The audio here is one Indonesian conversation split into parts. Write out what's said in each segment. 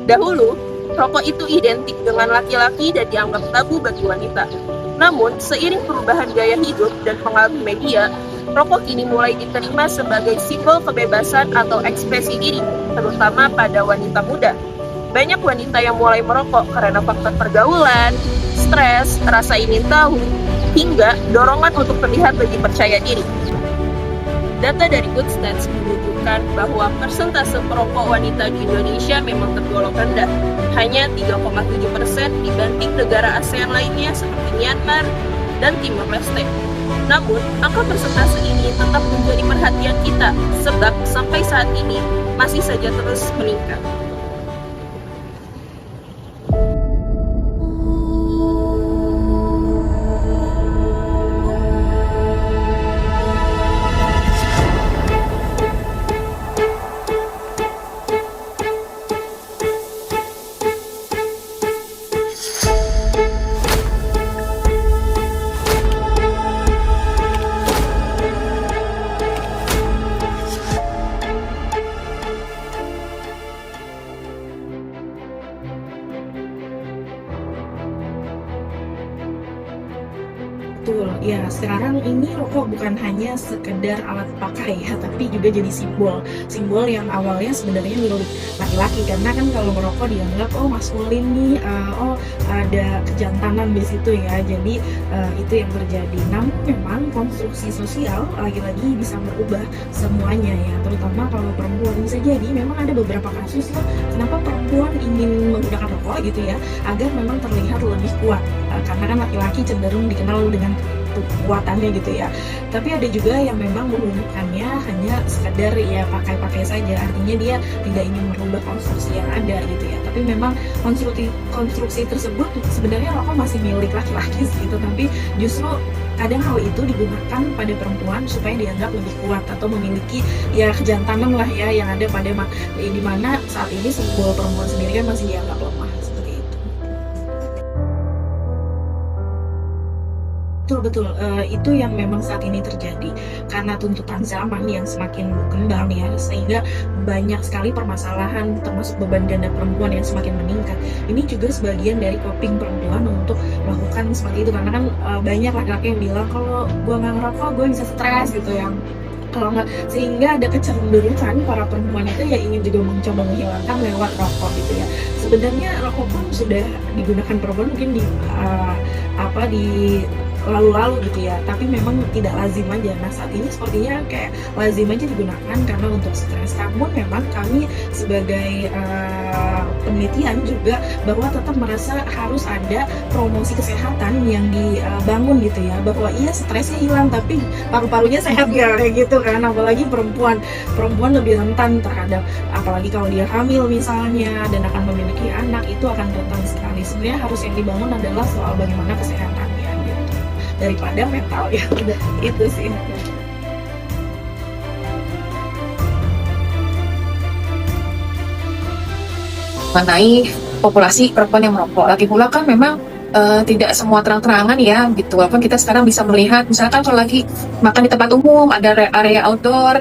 Dahulu, rokok itu identik dengan laki-laki dan dianggap tabu bagi wanita. Namun, seiring perubahan gaya hidup dan pengaruh media, rokok kini mulai diterima sebagai simbol kebebasan atau ekspresi diri, terutama pada wanita muda. Banyak wanita yang mulai merokok karena faktor pergaulan, stres, rasa ingin tahu, hingga dorongan untuk terlihat lebih percaya diri. Data dari Good Stats menunjukkan bahwa persentase perokok wanita di Indonesia memang tergolong rendah, hanya 3,7% dibanding negara ASEAN lainnya seperti Myanmar dan Timor Leste. Namun, angka persentase ini tetap menjadi perhatian kita, sebab sampai saat ini masih saja terus meningkat. Betul, ya sekarang ini rokok bukan hanya sekedar alat pakai ya, tapi juga jadi simbol yang awalnya sebenarnya milik laki-laki, karena kan kalau merokok dianggap oh maskulin nih, oh ada kejantanan di situ ya, jadi itu yang terjadi. Namun memang konstruksi sosial lagi-lagi bisa merubah semuanya ya, terutama kalau perempuan. Bisa jadi memang ada beberapa kasus ya, kenapa perempuan ingin menggunakan rokok gitu ya, agar memang terlihat lebih kuat, karena kan laki-laki cenderung dikenal dengan kekuatannya gitu ya. Tapi ada juga yang memang menggunakannya hanya sekedar ya pakai-pakai saja, artinya dia tidak ingin merubah konstruksi yang ada gitu ya. Tapi memang konstruksi tersebut sebenarnya rokok masih milik laki-laki gitu, tapi justru kadang hal itu digunakan pada perempuan supaya dianggap lebih kuat atau memiliki ya kejantanan lah ya, yang ada pada di mana saat ini simbol perempuan sendiri kan masih dianggap lemah. Betul, itu yang memang saat ini terjadi karena tuntutan zaman yang semakin berkembang ya, sehingga banyak sekali permasalahan termasuk beban ganda perempuan yang semakin meningkat. Ini juga sebagian dari coping perempuan untuk melakukan seperti itu, karena kan banyak laki-laki yang bilang kalau gue nggak ngerokok gue bisa stres gitu ya. Kalau nggak, sehingga ada kecenderungan para perempuan itu ya ingin juga mencoba menghilangkan lewat rokok gitu ya. Sebenarnya rokok pun sudah digunakan perempuan mungkin di lalu-lalu gitu ya, tapi memang tidak lazim aja. Nah saat ini sepertinya kayak lazim aja digunakan karena untuk stres. Namun memang kami sebagai penelitian juga bahwa tetap merasa harus ada promosi kesehatan yang dibangun gitu ya, bahwa iya stresnya hilang tapi paru-parunya sehat ya, kayak gitu kan. Apalagi perempuan lebih rentan terhadap, apalagi kalau dia hamil misalnya dan akan memiliki anak, itu akan rentan sekali. Sebenarnya harus yang dibangun adalah soal bagaimana kesehatannya gitu, daripada mental ya. Itu sih. Mengenai populasi perempuan yang merokok, lagi pula kan memang tidak semua terang-terangan ya gitu. Walaupun kita sekarang bisa melihat, misalkan kalau lagi makan di tempat umum, ada area outdoor,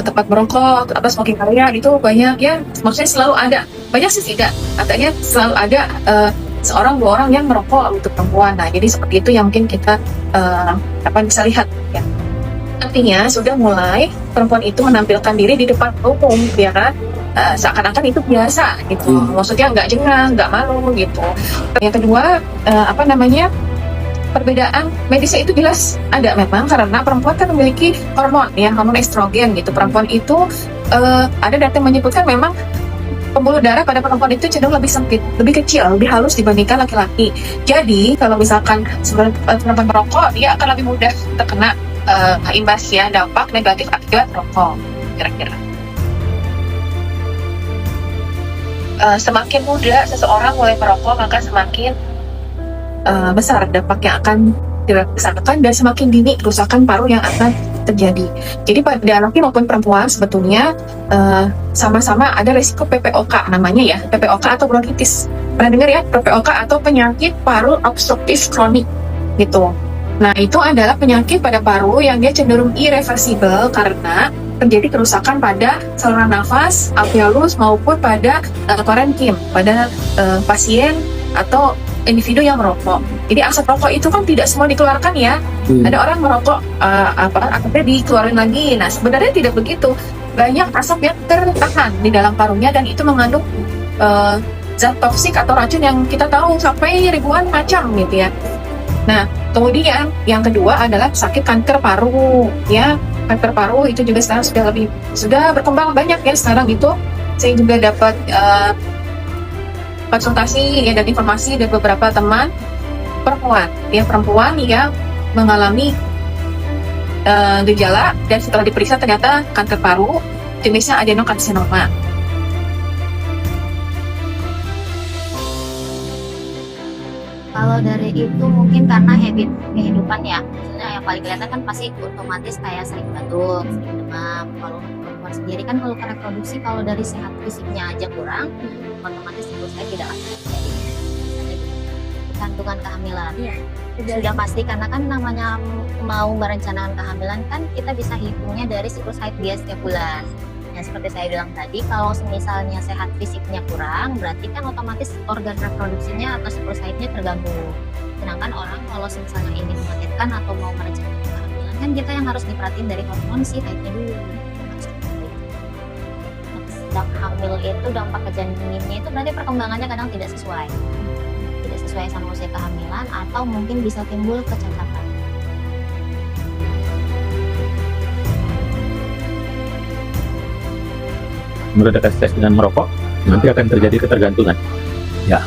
tempat merokok, smoking area, itu banyak ya. Maksudnya selalu ada, banyak sih tidak, katanya selalu ada seorang dua orang yang merokok untuk perempuan. Nah jadi seperti itu yang mungkin kita bisa lihat ya. Artinya sudah mulai perempuan itu menampilkan diri di depan umum ya kan, seakan-akan itu biasa gitu. Maksudnya nggak jengah, nggak malu gitu. Yang kedua, perbedaan medisnya itu jelas ada memang karena perempuan kan memiliki hormon ya, hormon estrogen gitu. Perempuan itu ada data yang menyebutkan memang pembuluh darah pada perempuan itu cenderung lebih sempit, lebih kecil, lebih halus dibandingkan laki-laki. Jadi kalau misalkan perempuan merokok, dia akan lebih mudah terkena imbas ya, dampak negatif akibat rokok kira-kira. Semakin muda seseorang mulai merokok, maka semakin besar dampak yang akan dirasakan dan semakin dini kerusakan paru yang akan terjadi. Jadi pada laki maupun perempuan sebetulnya sama-sama ada resiko PPOK namanya ya, PPOK atau bronkitis. Pernah dengar ya, PPOK atau penyakit paru obstruktif kronik gitu. Nah, itu adalah penyakit pada paru yang dia cenderung irreversibel karena terjadi kerusakan pada saluran nafas, alveolus maupun pada parenkim, pada pasien atau individu yang merokok. Jadi asap rokok itu kan tidak semua dikeluarkan ya. Ada orang merokok asapnya dikeluarin lagi. Nah, sebenarnya tidak begitu. Banyak asap yang tertahan di dalam parunya dan itu mengandung zat toksik atau racun yang kita tahu sampai ribuan macam gitu ya. Nah, kemudian yang kedua adalah sakit kanker paru ya. Kanker paru itu juga sekarang sudah berkembang banyak ya sekarang itu. Saya juga dapat konsultasi ya, dan informasi dari beberapa teman perempuan yang mengalami gejala dan setelah diperiksa ternyata kanker paru jenisnya adenokarsinoma. Kalau dari itu mungkin karena habit kehidupan ya, maksudnya yang paling kelihatan kan pasti otomatis kayak sering batuk, sering demam. Kalau perempuan sendiri kan kalau reproduksi kalau dari sehat fisiknya aja kurang, otomatis menurut saya tidak akan terjadi kandungan kehamilan. Sudah pasti karena kan namanya mau merencanakan kehamilan kan kita bisa hitungnya dari siklus haid dia setiap bulan. Nah, seperti saya bilang tadi, kalau misalnya sehat fisiknya kurang, berarti kan otomatis organ reproduksinya atau siklus haidnya terganggu. Sedangkan orang kalau misalnya ingin melahirkan atau mau merencanakan kehamilan, kan kita yang harus diperhatiin dari hormon si haidnya dulu. Sedang hamil itu dampak ke janinnya itu berarti perkembangannya kadang tidak sesuai sama usia kehamilan atau mungkin bisa timbul kecacatan. Meredakan stres dengan merokok, nanti akan terjadi ketergantungan. Ya,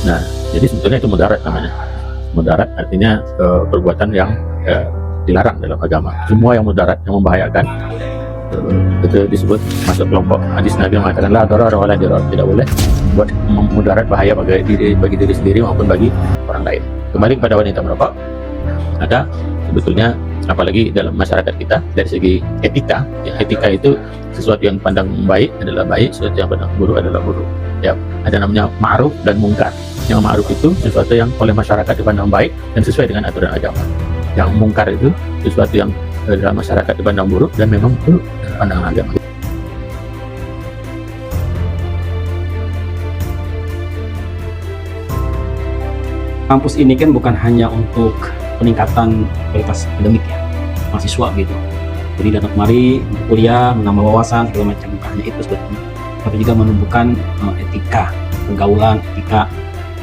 nah jadi sebetulnya itu mudarat namanya. Mudarat artinya perbuatan yang dilarang dalam agama. Semua yang mudarat, yang membahayakan, itu disebut masuk kelompok hadis Nabi yang mengatakan la darar wala dirar, tidak boleh buat mudarat, bahaya bagi diri sendiri maupun bagi orang lain. Kembali kepada wanita merokok, ada sebetulnya apalagi dalam masyarakat kita dari segi etika ya, etika itu sesuatu yang pandang baik adalah baik, sesuatu yang pandang buruk adalah buruk ya. Ada namanya ma'ruf dan mungkar. Yang ma'ruf itu sesuatu yang oleh masyarakat dipandang baik dan sesuai dengan aturan agama. Yang mungkar itu sesuatu yang dalam masyarakat dipandang buruk dan memang buruk dalam pandangan agama. Kampus ini kan bukan hanya untuk peningkatan kualitas akademik ya, mahasiswa gitu. Jadi datang kemari untuk kuliah, menambah wawasan segala macam, bukan hanya itu sebetulnya, tapi juga menumbuhkan etika pergaulan, etika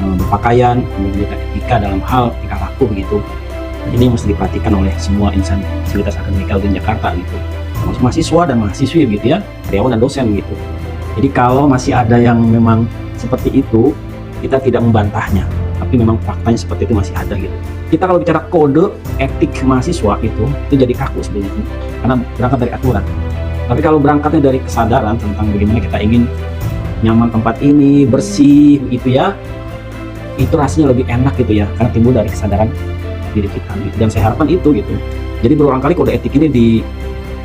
berpakaian, kemudian etika dalam hal tingkah laku begitu. Dan ini mesti diperhatikan oleh semua insan fasilitas akademik LUN Jakarta gitu, termasuk mahasiswa dan mahasiswi gitu ya, karyawan dan dosen gitu. Jadi kalau masih ada yang memang seperti itu, kita tidak membantahnya, tapi memang faktanya seperti itu masih ada gitu. Kita kalau bicara kode etik mahasiswa itu jadi kaku sebenarnya, karena berangkat dari aturan. Tapi kalau berangkatnya dari kesadaran tentang bagaimana kita ingin nyaman tempat ini, bersih begitu ya, itu rasanya lebih enak gitu ya, karena timbul dari kesadaran diri kita gitu. Dan saya harapkan itu gitu. Jadi berulang kali kode etik ini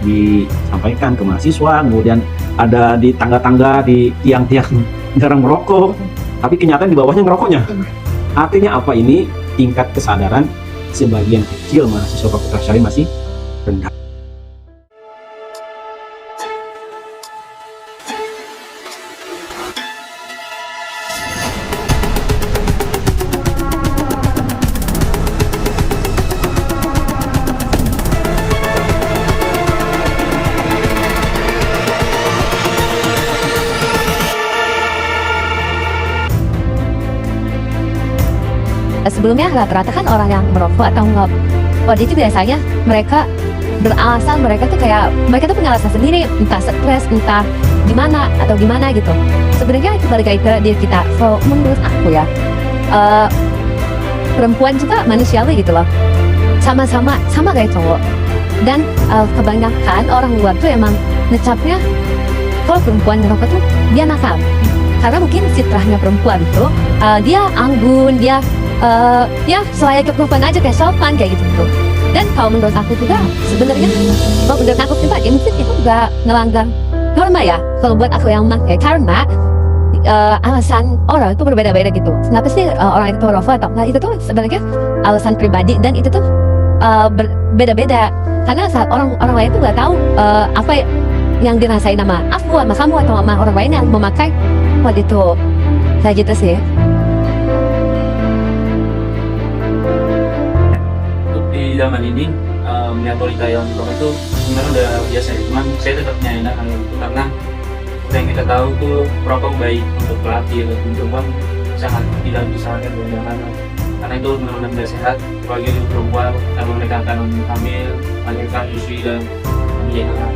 disampaikan ke mahasiswa, kemudian ada di tangga-tangga, di tiang-tiang jarang merokok, tapi kenyataan di bawahnya ngerokoknya. Artinya apa ini? Tingkat kesadaran sebagian kecil mahasiswa Fakultas Syar'i masih rendah. sebelumnya rata-rata kan orang yang merokok atau nge-pod itu biasanya mereka beralasan mereka tuh punya alasan sendiri, entah stres, entah gimana atau gimana gitu. Sebenarnya itu balik lagi ke diri kita. So menurut aku ya, perempuan juga manusiawi gitu loh, sama kayak cowok. Dan kebanyakan orang luar tuh emang ngecapnya kalau perempuan ngerokok tuh dia nakal, karena mungkin fitrahnya perempuan tuh dia anggun, dia ya selayaknya perempuan aja, kayak sopan kayak gitu. Dan kalau menurut aku juga sebenarnya, kalau menurut aku pribadi mungkin itu juga ngelanggar norma ya kalau buat aku yang memakai, karena alasan orang itu berbeda-beda gitu. Kenapa sih orang itu merokok atau enggak, itu tuh sebenarnya alasan pribadi, dan itu tuh berbeda-beda, karena saat orang lain tuh nggak tahu apa yang dirasain sama aku, sama kamu, atau sama orang lain yang memakai mod itu. Kayak gitu sih. Di zaman ini melihat wanita yang merokok itu sebenarnya udah biasa ya. Cuman saya tetap menyayangi itu karena yang kita tahu tuh merokok baik untuk laki ataupun perempuan sangat tidak disarankan buat anak-anak, karena itu benar-benar tidak sehat bagi perempuan karena mereka akan hamil, melahirkan, menyusui dan menjadi anak.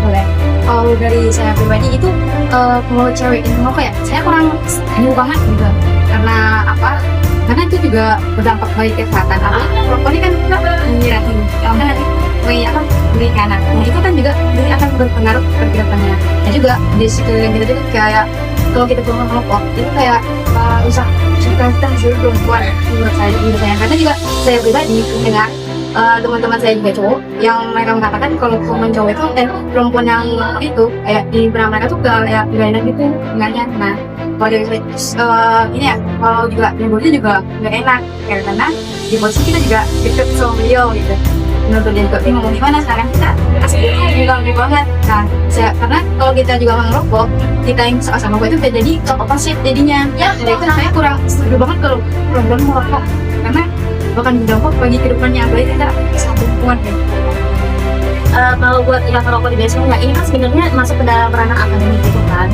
Boleh. Kalau dari saya pribadi itu kalau cewek yang merokok ya, saya kurang setuju banget gitu. Karena apa? Karena itu juga berdampak baik ke kesehatan. Merokok ini kan menyiratin, beri kanan. Nah itu kan juga ini akan berpengaruh ke kehidupannya. Dan juga di sekeliling kita juga kayak kalau kita kurang merokok itu kayak usah kita seluruh perempuan menurut saya. Karena juga saya pribadi dengar teman-teman saya juga cowok yang mereka mengatakan kalau perempuan cowok itu perempuan yang itu kayak di benak mereka tuh kayak gak enak gitu dengannya. Nah kalau dari ini ya, kalau juga di body juga gak enak karena di posisi kita juga deket sama beliau gitu. Menurut dia juga bingung gimana sekarang kita aslinya juga lebih banget. Nah karena kalau kita juga ngerokok, kita yang sama gue itu udah jadi opposite jadinya ya. Jadi itu saya kurang setuju banget kalau perempuan merokok, karena bahkan berdampak bagi kehidupannya baik kita sama perempuan ya. Kalau buat yang merokok di basement, ini kan sebenarnya masuk ke dalam ranah akademik gitu kan,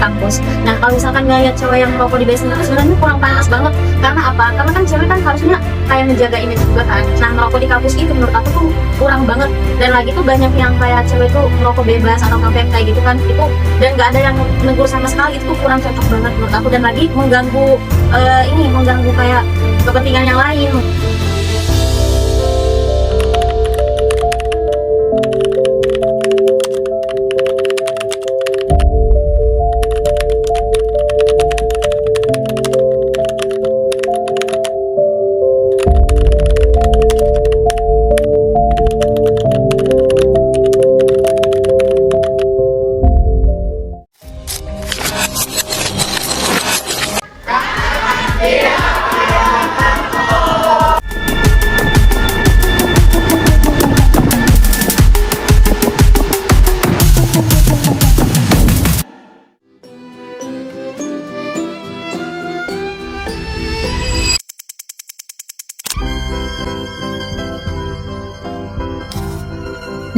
kampus. Nah kalau misalkan ngeliat cewek yang merokok di basement itu sebenarnya kurang panas banget. Karena apa? Karena kan cewek kan harusnya kayak menjaga image juga kan. Nah merokok di kampus itu menurut aku tuh kurang banget. Dan lagi tuh banyak yang kayak cewek tuh merokok bebas atau ngapain kayak gitu kan itu, dan nggak ada yang negur sama sekali. Itu tuh kurang cocok banget menurut aku, dan lagi mengganggu mengganggu kayak kepentingan yang lain.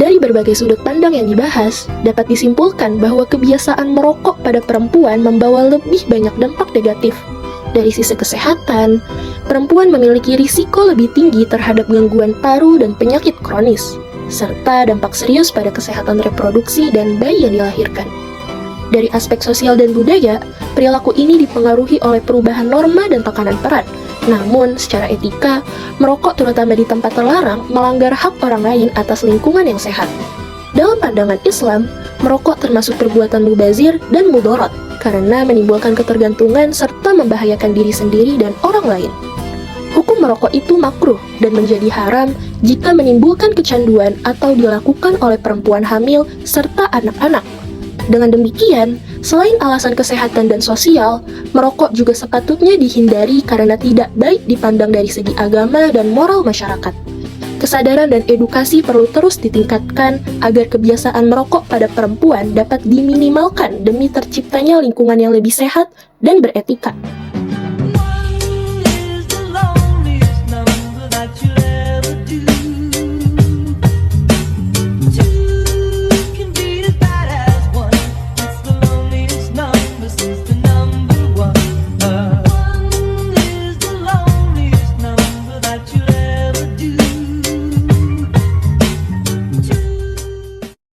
Dari berbagai sudut pandang yang dibahas, dapat disimpulkan bahwa kebiasaan merokok pada perempuan membawa lebih banyak dampak negatif. Dari sisi kesehatan, perempuan memiliki risiko lebih tinggi terhadap gangguan paru dan penyakit kronis, serta dampak serius pada kesehatan reproduksi dan bayi yang dilahirkan. Dari aspek sosial dan budaya, perilaku ini dipengaruhi oleh perubahan norma dan tekanan peran. Namun, secara etika, merokok terutama di tempat terlarang melanggar hak orang lain atas lingkungan yang sehat. Dalam pandangan Islam, merokok termasuk perbuatan mubazir dan mudarat karena menimbulkan ketergantungan serta membahayakan diri sendiri dan orang lain. Hukum merokok itu makruh dan menjadi haram jika menimbulkan kecanduan atau dilakukan oleh perempuan hamil serta anak-anak. Dengan demikian, selain alasan kesehatan dan sosial, merokok juga sepatutnya dihindari karena tidak baik dipandang dari segi agama dan moral masyarakat. Kesadaran dan edukasi perlu terus ditingkatkan agar kebiasaan merokok pada perempuan dapat diminimalkan demi terciptanya lingkungan yang lebih sehat dan beretika.